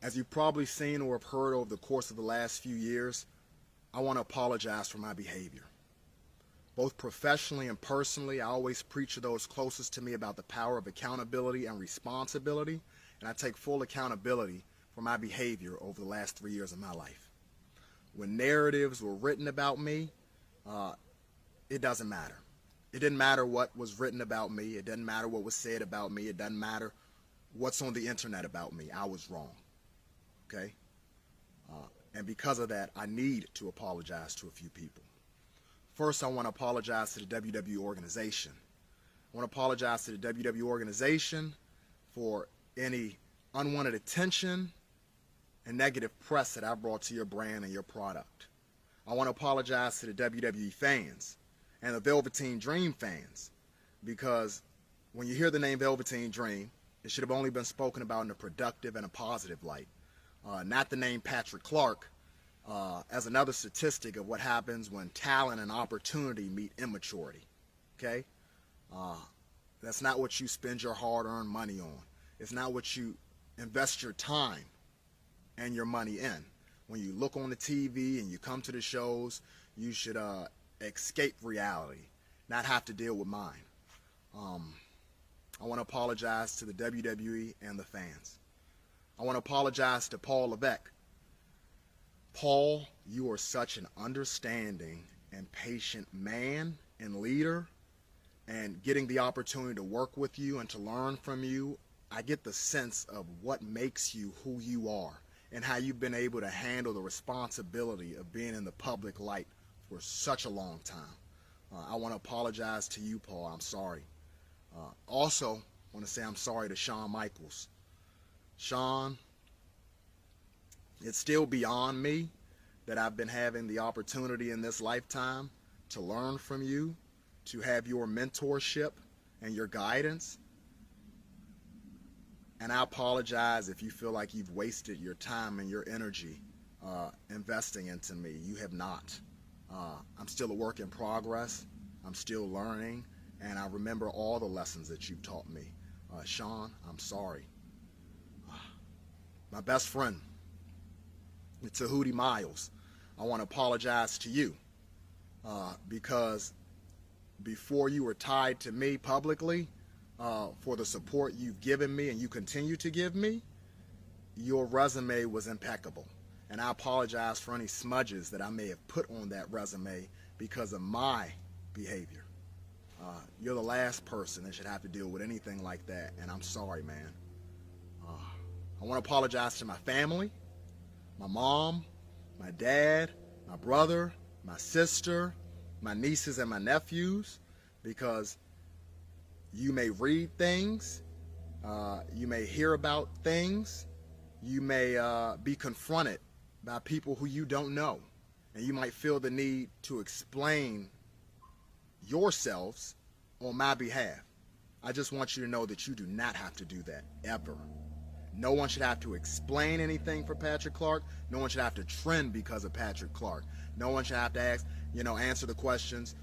As you've probably seen or have heard over the course of the last few years, I want to apologize for my behavior. Both professionally and personally, I always preach to those closest to me about the power of accountability and responsibility, and I take full accountability for my behavior over the last 3 years of my life. When narratives were written about me, it doesn't matter. It didn't matter what was written about me. It doesn't matter what was said about me. It doesn't matter what's on the internet about me. I was wrong. Okay? And because of that, I need to apologize to a few people. First, I want to apologize to the WWE organization. I want to apologize to the WWE organization for any unwanted attention and negative press that I brought to your brand and your product. I want to apologize to the WWE fans and the Velveteen Dream fans, because when you hear the name Velveteen Dream, it should have only been spoken about in a productive and a positive light. Not the name Patrick Clark as another statistic of what happens when talent and opportunity meet immaturity. Okay? That's not what you spend your hard-earned money on. It's not what you invest your time and your money in. When you look on the TV and you come to the shows, you should escape reality, not have to deal with mine. I want to apologize to the WWE and the fans. I want to apologize to Paul Levesque. Paul, you are such an understanding and patient man and leader, and getting the opportunity to work with you and to learn from you, I get the sense of what makes you who you are and how you've been able to handle the responsibility of being in the public light for such a long time. I want to apologize to you, Paul. I'm sorry. Also, I want to say I'm sorry to Shawn Michaels. Shawn, it's still beyond me that I've been having the opportunity in this lifetime to learn from you, to have your mentorship and your guidance. And I apologize if you feel like you've wasted your time and your energy investing into me. You have not. I'm still a work in progress. I'm still learning, and I remember all the lessons that you've taught me. Shawn, I'm sorry. My best friend, Tahuti Miles, I want to apologize to you because before you were tied to me publicly for the support you've given me and you continue to give me, your resume was impeccable. And I apologize for any smudges that I may have put on that resume because of my behavior. You're the last person that should have to deal with anything like that, and I'm sorry, man. I want to apologize to my family, my mom, my dad, my brother, my sister, my nieces and my nephews, because you may read things, you may hear about things, you may be confronted by people who you don't know, and you might feel the need to explain yourselves on my behalf. I just want you to know that you do not have to do that, ever. No one should have to explain anything for Patrick Clark. No one should have to trend because of Patrick Clark. No one should have to ask, answer the questions,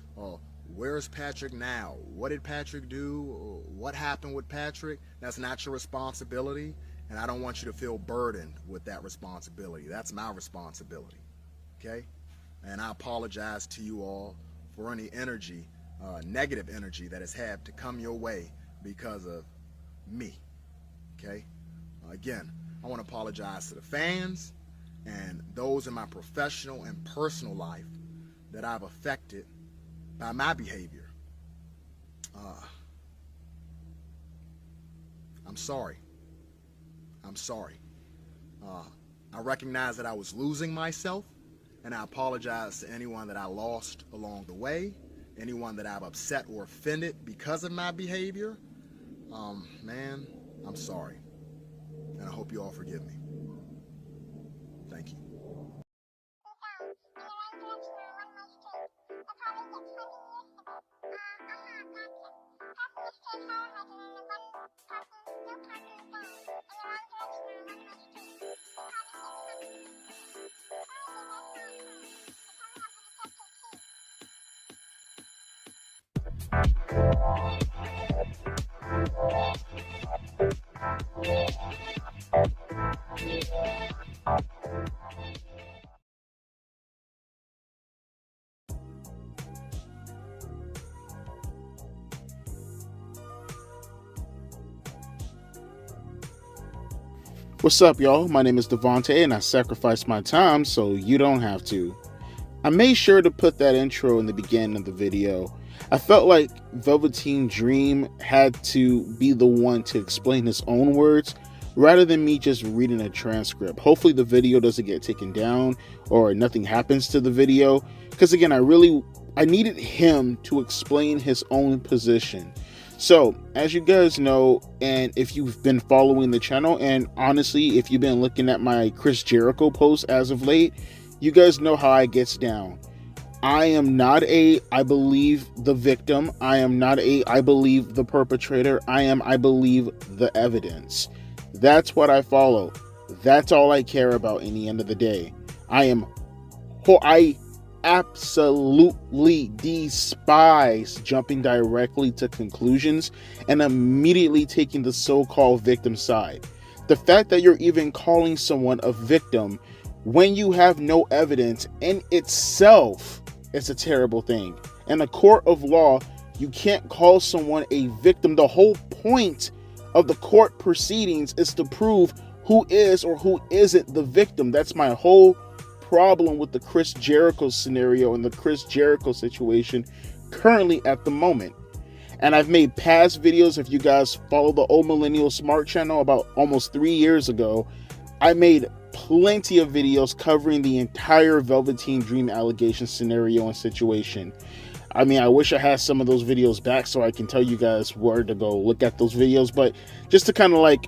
where's Patrick now? What did Patrick do? What happened with Patrick? That's not your responsibility, and I don't want you to feel burdened with that responsibility. That's my responsibility, okay? And I apologize to you all for any energy, negative energy that has had to come your way because of me, okay? Again, I want to apologize to the fans and those in my professional and personal life that I've affected by my behavior. I'm sorry. I'm sorry. I recognize that I was losing myself, and I apologize to anyone that I lost along the way, anyone that I've upset or offended because of my behavior. Man, I'm sorry. And I hope you all forgive me. Thank you. What's up, y'all? My name is Devontae, and I sacrifice my time so you don't have to. I made sure to put that intro in the beginning of the video. I felt like Velveteen Dream had to be the one to explain his own words rather than me just reading a transcript. Hopefully the video doesn't get taken down or nothing happens to the video, because again, I needed him to explain his own position. So, as you guys know, and if you've been following the channel, and honestly, if you've been looking at my Chris Jericho post as of late, you guys know how I gets down. I am not I believe the victim. I am not I believe the perpetrator. I believe the evidence. That's what I follow. That's all I care about in the end of the day. I absolutely despise jumping directly to conclusions and immediately taking the so-called victim side. The fact that you're even calling someone a victim when you have no evidence in itself is a terrible thing. In a court of law, you can't call someone a victim. The whole point of the court proceedings is to prove who is or who isn't the victim. That's my whole problem with the Chris Jericho scenario and the Chris Jericho situation currently at the moment. And I've made past videos. If you guys follow the Old Millennial Smart channel, about almost 3 years ago, I made plenty of videos covering the entire Velveteen Dream allegation scenario and situation. I mean, I wish I had some of those videos back so I can tell you guys where to go look at those videos, but just to kind of like,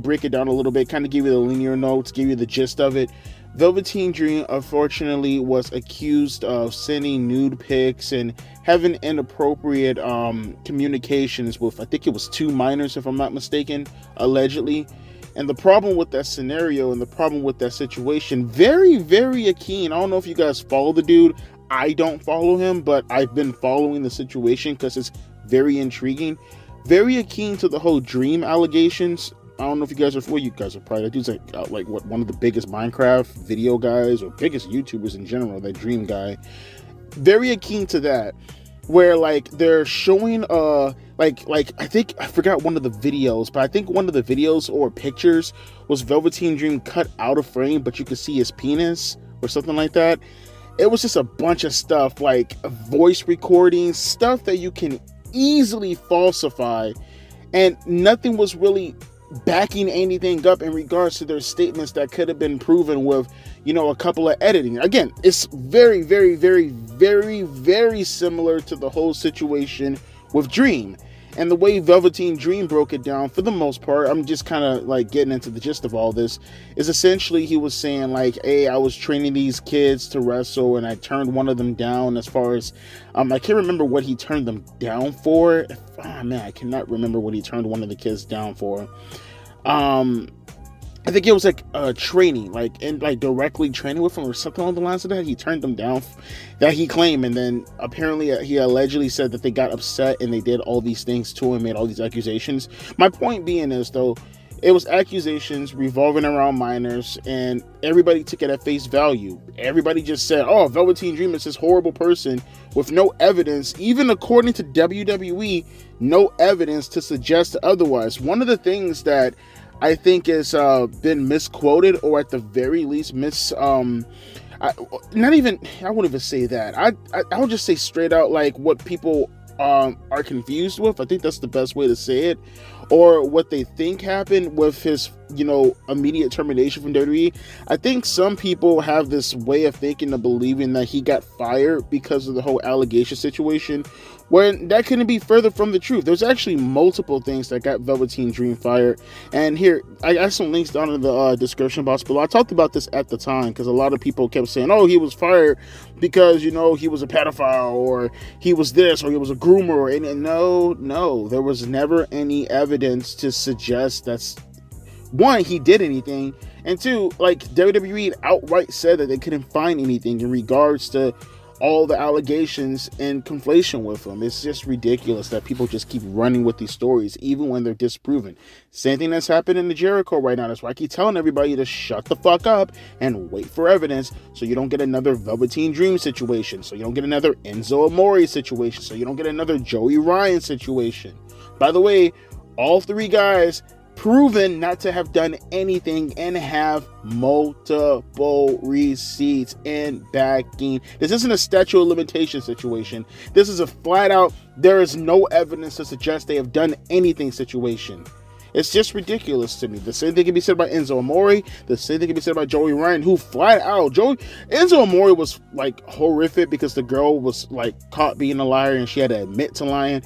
break it down a little bit, kind of give you the linear notes, give you the gist of it. Velveteen Dream, unfortunately, was accused of sending nude pics and having inappropriate communications with, I think it was 2 minors, if I'm not mistaken, allegedly. And the problem with that scenario and the problem with that situation, very, very akin. I don't know if you guys follow the dude. I don't follow him, but I've been following the situation because it's very intriguing. Very akin to the whole Dream allegations. I don't know if you guys are familiar. You guys are probably, that dude's like one of the biggest Minecraft video guys or biggest YouTubers in general, that Dream guy. Very akin to that, where like they're showing I think I forgot one of the videos, but I think one of the videos or pictures was Velveteen Dream cut out of frame, but you could see his penis or something like that. It was just a bunch of stuff, like voice recordings, stuff that you can easily falsify, and nothing was really backing anything up in regards to their statements that could have been proven with, a couple of editing. Again, it's very, very, very, very, very similar to the whole situation with Dream. And the way Velveteen Dream broke it down, for the most part, I'm just kind of like getting into the gist of all this, is essentially he was saying like, hey, I was training these kids to wrestle and I turned one of them down as far as, I can't remember what he turned them down for. I cannot remember what he turned one of the kids down for. I think it was like training, like directly training with him or something along the lines of that. He turned them down, that he claimed, and then apparently he allegedly said that they got upset and they did all these things to him, made all these accusations. My point being is, though, it was accusations revolving around minors, and everybody took it at face value. Everybody just said, oh, Velveteen Dream is this horrible person with no evidence, even according to WWE, no evidence to suggest otherwise. One of the things that I think has been misquoted, or at the very least I wouldn't even say that. I would just say straight out like what people are confused with. I think that's the best way to say it, or what they think happened with his immediate termination from WWE. I think some people have this way of thinking and believing that he got fired because of the whole allegation situation, when that couldn't be further from the truth. There's actually multiple things that got Velveteen Dream fired, and here I got some links down in the description box below. I talked about this at the time because a lot of people kept saying, oh, he was fired because he was a pedophile, or he was this, or he was a groomer, and no, there was never any evidence to suggest that's, one, he did anything, and two, like WWE outright said that they couldn't find anything in regards to all the allegations and conflation with them. It's just ridiculous that people just keep running with these stories even when they're disproven. Same thing that's happening to Jericho right now. That's why I keep telling everybody to shut the fuck up and wait for evidence, so you don't get another Velveteen Dream situation, so you don't get another Enzo Amore situation, so you don't get another Joey Ryan situation. By the way, all 3 guys proven not to have done anything and have multiple receipts and backing. This isn't a statute of limitation situation. This is a flat out, there is no evidence to suggest they have done anything situation. It's just ridiculous to me. The same thing can be said about Enzo Amore. The same thing can be said about Joey Ryan, who flat out, Enzo Amore was like horrific because the girl was like caught being a liar and she had to admit to lying.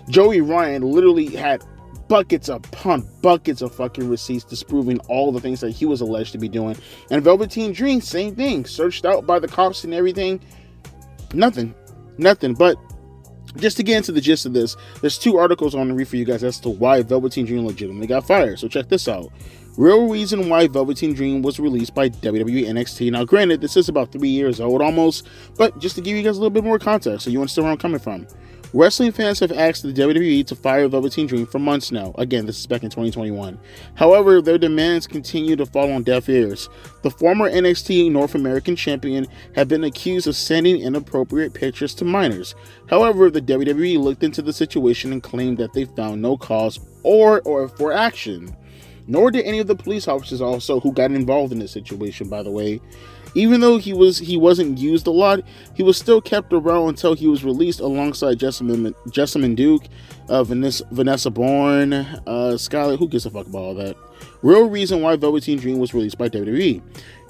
Joey Ryan literally had buckets upon buckets of fucking receipts disproving all the things that he was alleged to be doing. And Velveteen Dream, same thing. Searched out by the cops and everything. Nothing. But just to get into the gist of this, there's 2 articles on the read for you guys as to why Velveteen Dream legitimately got fired. So check this out. Real reason why Velveteen Dream was released by WWE NXT. Now, granted, this is about 3 years old almost, but just to give you guys a little bit more context so you understand where I'm coming from. Wrestling fans have asked the WWE to fire Velveteen Dream for months now. Again, this is back in 2021. However, their demands continue to fall on deaf ears. The former NXT North American champion had been accused of sending inappropriate pictures to minors. However, the WWE looked into the situation and claimed that they found no cause or for action. Nor did any of the police officers also who got involved in this situation, by the way. Even though he wasn't used a lot, he was still kept around until he was released alongside Jessamine Duke, Vanessa Bourne, Scarlett. Who gives a fuck about all that? Real reason why Velveteen Dream was released by WWE.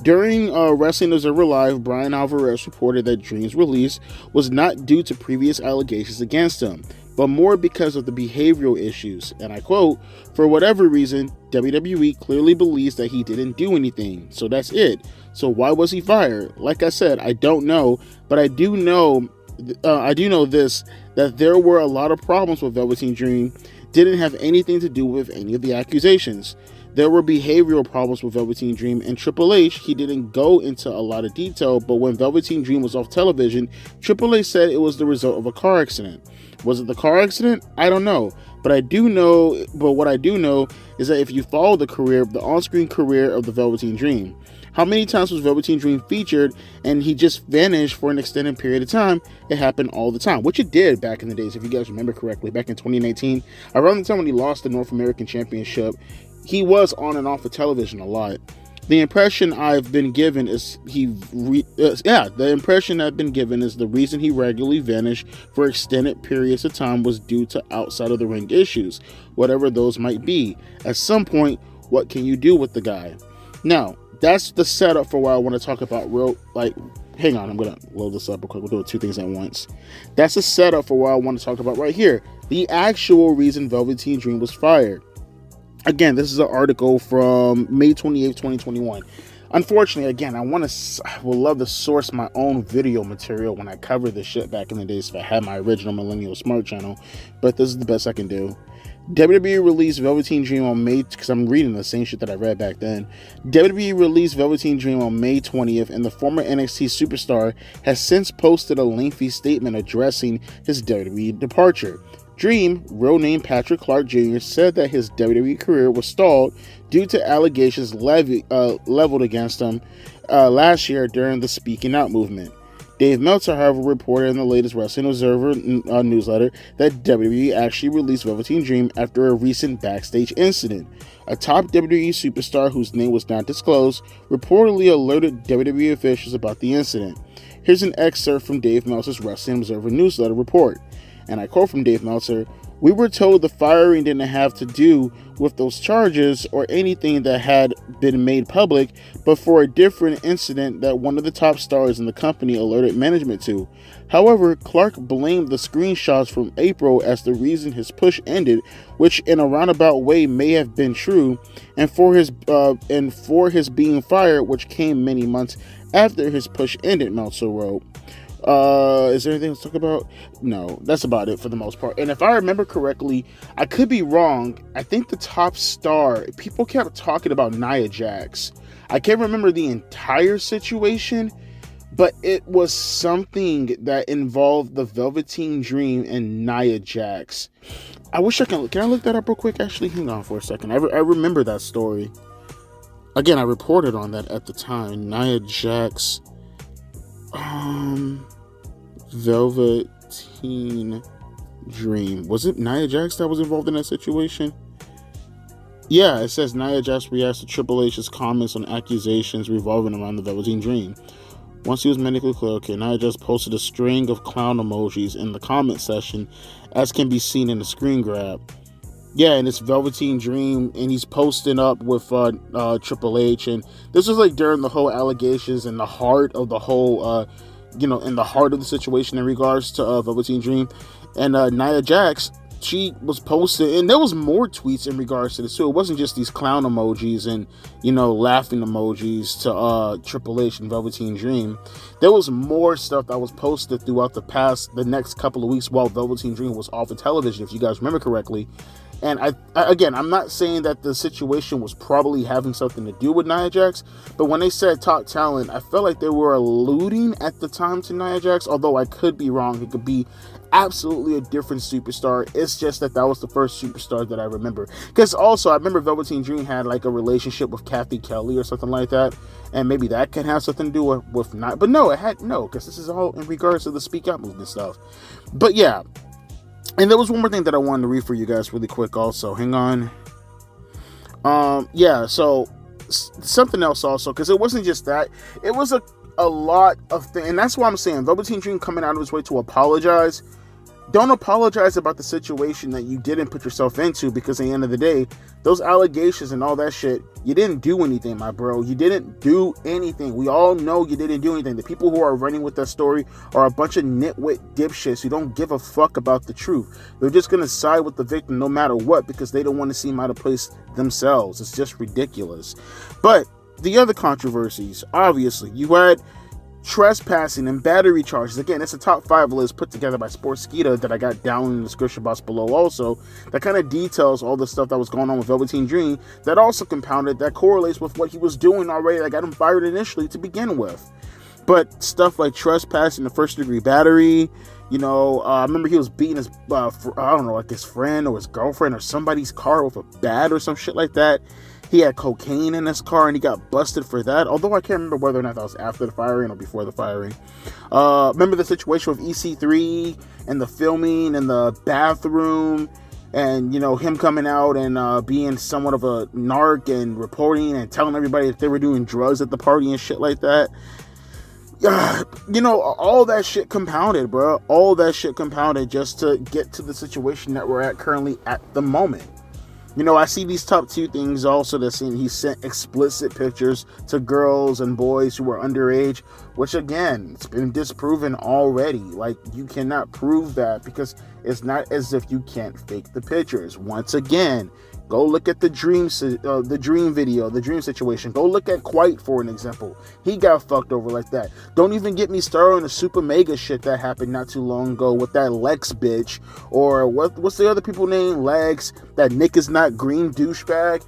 During Wrestling Observer Live, Brian Alvarez reported that Dream's release was not due to previous allegations against him, but more because of the behavioral issues. And I quote, "For whatever reason, WWE clearly believes that he didn't do anything. So that's it. So why was he fired? Like I said, I don't know, but I do know this, that there were a lot of problems with Velveteen Dream. Didn't have anything to do with any of the accusations. There were behavioral problems with Velveteen Dream, and Triple H, he didn't go into a lot of detail, but when Velveteen Dream was off television, Triple H said it was the result of a car accident. Was it the car accident? I don't know. But what I do know is that if you follow the on-screen career of the Velveteen Dream, how many times was Velveteen Dream featured and he just vanished for an extended period of time? It happened all the time, which it did back in the days, if you guys remember correctly, back in 2019, around the time when he lost the North American Championship. He was on and off of television a lot. The impression I've been given is the reason he regularly vanished for extended periods of time was due to outside of the ring issues, whatever those might be. At some point, what can you do with the guy? Now, that's the setup for what I want to talk about hang on, I'm going to load this up real quick. We'll do 2 things at once. That's the setup for what I want to talk about right here. The actual reason Velveteen Dream was fired. Again, this is an article from May 28th, 2021. Unfortunately, again, I would love to source my own video material when I cover this shit back in the days if I had my original Millennial Smart channel, but this is the best I can do. WWE released Velveteen Dream on May, because I'm reading the same shit that I read back then. WWE released Velveteen Dream on May 20th, and the former NXT superstar has since posted a lengthy statement addressing his WWE departure. Dream, real name Patrick Clark Jr., said that his WWE career was stalled due to allegations leveled against him last year during the Speaking Out movement. Dave Meltzer, however, reported in the latest Wrestling Observer newsletter that WWE actually released Velveteen Dream after a recent backstage incident. A top WWE superstar whose name was not disclosed reportedly alerted WWE officials about the incident. Here's an excerpt from Dave Meltzer's Wrestling Observer newsletter report. And I quote from Dave Meltzer, "We were told the firing didn't have to do with those charges or anything that had been made public, but for a different incident that one of the top stars in the company alerted management to. However, Clark blamed the screenshots from April as the reason his push ended, which in a roundabout way may have been true, and for his being fired, which came many months after his push ended," Meltzer wrote. Is there anything to talk about? No, that's about it for the most part. And if I remember correctly, I could be wrong. I think the top star, people kept talking about Nia Jax. I can't remember the entire situation, but it was something that involved the Velveteen Dream and Nia Jax. I wish I can I look that up real quick? Actually, hang on for a second. I remember that story. Again, I reported on that at the time. Nia Jax, Velveteen Dream. Was it Nia Jax that was involved in that situation? Yeah, it says Nia Jax reacts to Triple H's comments on accusations revolving around the Velveteen Dream. Once he was medically clear, okay, Nia Jax posted a string of clown emojis in the comment section, as can be seen in the screen grab. Yeah, and it's Velveteen Dream, and he's posting up with Triple H, and this was like during the whole allegations in the heart of the whole, in the heart of the situation in regards to Velveteen Dream, and Nia Jax, she was posted, and there was more tweets in regards to this too. It wasn't just these clown emojis and laughing emojis to Triple H and Velveteen Dream. There was more stuff that was posted throughout the next couple of weeks while Velveteen Dream was off of television, if you guys remember correctly. And I'm not saying that the situation was probably having something to do with Nia Jax, but when they said top talent, I felt like they were alluding at the time to Nia Jax, although I could be wrong. It could be absolutely a different superstar. It's just that was the first superstar that I remember. Because also, I remember Velveteen Dream had like a relationship with Kathy Kelly or something like that, and maybe that can have something to do with not. But no, because this is all in regards to the Speak Out movement stuff. But yeah. And there was one more thing that I wanted to read for you guys really quick also. Hang on. So something else also, because it wasn't just that. It was a lot of things. And that's why I'm saying Velveteen Dream coming out of his way to apologize. Don't apologize about the situation that you didn't put yourself into, because at the end of the day, those allegations and all that shit, you didn't do anything, my bro. You didn't do anything. We all know you didn't do anything. The people who are running with that story are a bunch of nitwit dipshits who don't give a fuck about the truth. They're just going to side with the victim no matter what, because they don't want to seem out of place themselves. It's just ridiculous. But the other controversies, obviously, you had trespassing and battery charges. Again, it's a top 5 list put together by Sportskeeda that I got down in the description box below also, that kind of details all the stuff that was going on with Velveteen Dream, that also compounded, that correlates with what he was doing already that got him fired initially to begin with. But stuff like trespassing, the first-degree battery, I remember he was beating his, his friend or his girlfriend or somebody's car with a bat or some shit like that. He had cocaine in his car and he got busted for that. Although I can't remember whether or not that was after the firing or before the firing. Remember the situation with EC3 and the filming in the bathroom and, him coming out and being somewhat of a narc and reporting and telling everybody that they were doing drugs at the party and shit like that. All that shit compounded, bro. All that shit compounded just to get to the situation that we're at currently at the moment. I see these top 2 things also that saying he sent explicit pictures to girls and boys who were underage, which again, it's been disproven already. Like, you cannot prove that, because it's not as if you can't fake the pictures. Once again, go look at the dream video, the dream situation. Go look at Quite, for an example. He got fucked over like that. Don't even get me started on the super mega shit that happened not too long ago with that Lex bitch, or what's the other people name? Lex, that Nick is not green douchebag.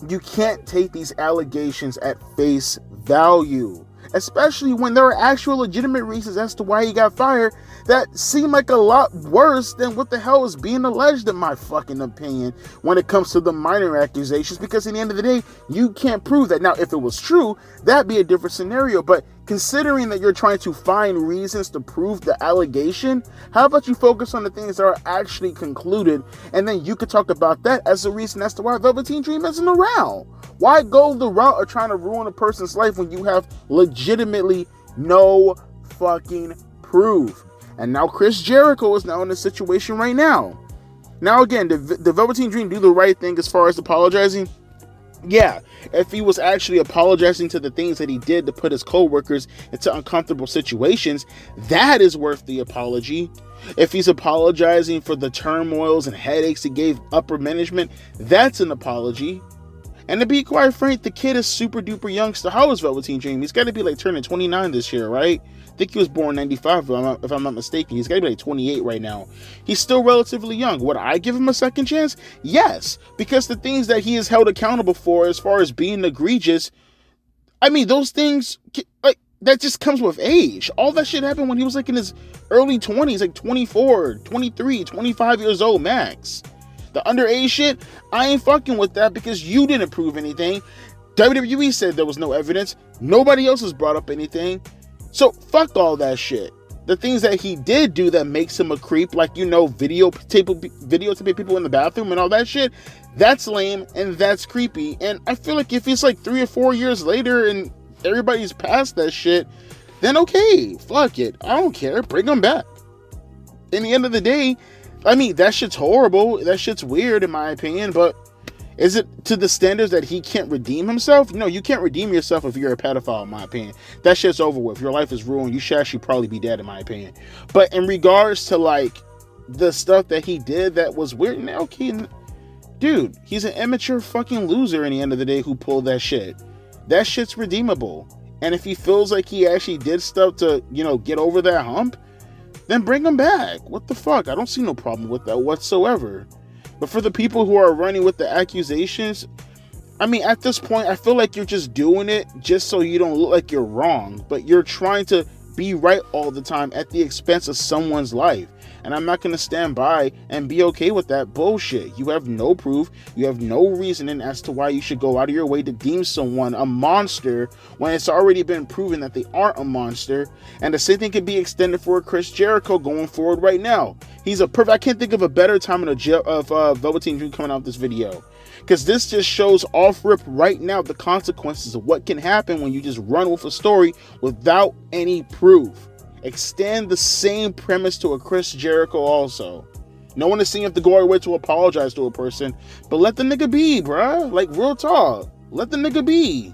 You can't take these allegations at face value, especially when there are actual legitimate reasons as to why he got fired that seem like a lot worse than what the hell is being alleged, in my fucking opinion, when it comes to the minor accusations, because at the end of the day, you can't prove that. Now, if it was true, that'd be a different scenario, but considering that you're trying to find reasons to prove the allegation, how about you focus on the things that are actually concluded, and then you could talk about that as a reason as to why Velveteen Dream isn't around. Why go the route of trying to ruin a person's life when you have legitimately no fucking proof? And now Chris Jericho is now in this situation right now. Now again, did Velveteen Dream do the right thing as far as apologizing? Yeah, if he was actually apologizing to the things that he did to put his co-workers into uncomfortable situations, that is worth the apology. If he's apologizing for the turmoils and headaches he gave upper management, that's an apology. And to be quite frank, the kid is super duper youngster. How is Velveteen Dream? He's got to be like turning 29 this year, right? I think he was born 95, if I'm not mistaken. He's got to be like 28 right now. He's still relatively young. Would I give him a second chance? Yes, because the things that he is held accountable for as far as being egregious, I mean, those things, like, that just comes with age. All that shit happened when he was like in his early 20s, like 24, 23, 25 years old max. The underage shit, I ain't fucking with that because you didn't prove anything. WWE said there was no evidence. Nobody else has brought up anything. So fuck all that shit. the things that he did do that makes him a creep, like, videotaping people in the bathroom and all that shit, that's lame and that's creepy. And I feel like if it's like 3 or 4 years later and everybody's past that shit, then okay, fuck it. I don't care. Bring him back. In the end of the day, I mean, that shit's horrible. That shit's weird in my opinion, but is it to the standards that he can't redeem himself? No, you can't redeem yourself if you're a pedophile, in my opinion. That shit's over with. Your life is ruined. You should actually probably be dead, in my opinion. But in regards to, like, the stuff that he did that was weird, now, okay, dude, he's an immature fucking loser in the end of the day who pulled that shit. That shit's redeemable. And if he feels like he actually did stuff to, get over that hump, then bring him back. What the fuck? I don't see no problem with that whatsoever. But for the people who are running with the accusations, I mean, at this point, I feel like you're just doing it just so you don't look like you're wrong. But you're trying to be right all the time at the expense of someone's life. And I'm not going to stand by and be okay with that bullshit. You have no proof. You have no reasoning as to why you should go out of your way to deem someone a monster when it's already been proven that they aren't a monster. And the same thing can be extended for Chris Jericho going forward right now. He's a perfect. I can't think of a better time of Velveteen Dream coming out with this video. Because this just shows off rip right now the consequences of what can happen when you just run with a story without any proof. Extend the same premise to a Chris Jericho also. No one is seeing if to go all the way to apologize to a person, but let the nigga be, bruh. Like, real talk. Let the nigga be.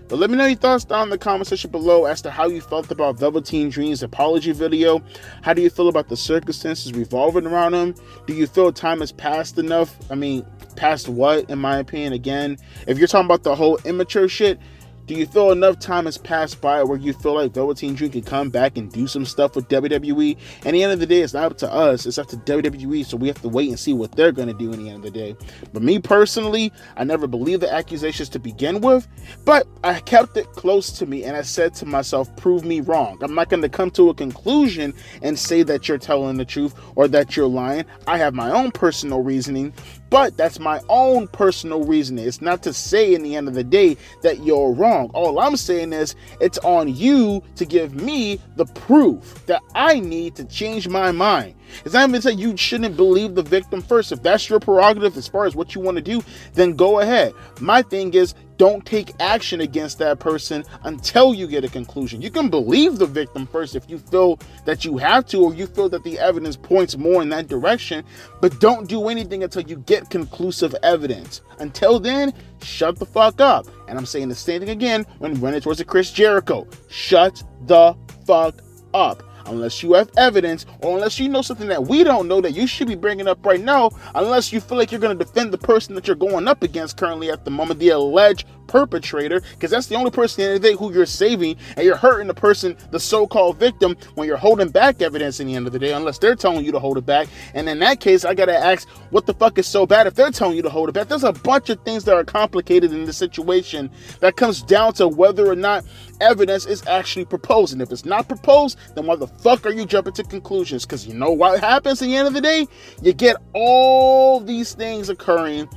But let me know your thoughts down in the comment section below as to how you felt about Velveteen Dream's apology video. How do you feel about the circumstances revolving around him? Do you feel time has passed enough? I mean, past what, in my opinion? Again, if you're talking about the whole immature shit, do you feel enough time has passed by where you feel like Velveteen Dream can come back and do some stuff with WWE? And at the end of the day, it's not up to us. It's up to WWE, so we have to wait and see what they're going to do in the end of the day. But me personally, I never believed the accusations to begin with, but I kept it close to me, and I said to myself, prove me wrong. I'm not going to come to a conclusion and say that you're telling the truth or that you're lying. I have my own personal reasoning, but that's my own personal reasoning. It's not to say in the end of the day that you're wrong. All I'm saying is it's on you to give me the proof that I need to change my mind. It's not even saying you shouldn't believe the victim first. If that's your prerogative as far as what you want to do, then go ahead. My thing is, don't take action against that person until you get a conclusion. You can believe the victim first if you feel that you have to, or you feel that the evidence points more in that direction, but don't do anything until you get conclusive evidence. Until then, shut the fuck up. And I'm saying the same thing again when running towards the Chris Jericho. Shut the fuck up. Unless you have evidence, or unless you know something that we don't know that you should be bringing up right now, unless you feel like you're going to defend the person that you're going up against currently at the moment, the alleged perpetrator, because that's the only person in the day who you're saving, and you're hurting the person, the so-called victim, when you're holding back evidence in the end of the day, unless they're telling you to hold it back. And in that case, I gotta ask, what the fuck is so bad if they're telling you to hold it back? There's a bunch of things that are complicated in this situation that comes down to whether or not evidence is actually proposed. And if it's not proposed, then why the fuck are you jumping to conclusions? Because you know what happens at the end of the day? You get all these things occurring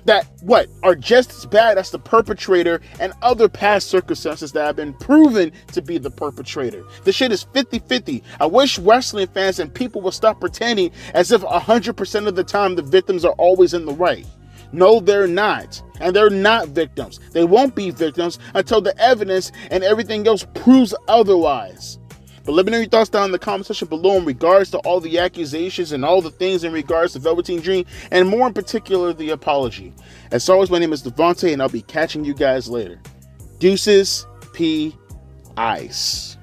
that are just as bad as the perpetrator and other past circumstances that have been proven to be the perpetrator. The shit is 50-50. I wish wrestling fans and people will stop pretending as if 100% of the time the victims are always in the right. No, they're not. And they're not victims. They won't be victims until the evidence and everything else proves otherwise. But let me know your thoughts down in the comment section below in regards to all the accusations and all the things in regards to Velveteen Dream, and more in particular, the apology. As always, my name is Devontae, and I'll be catching you guys later. Deuces, P. Ice.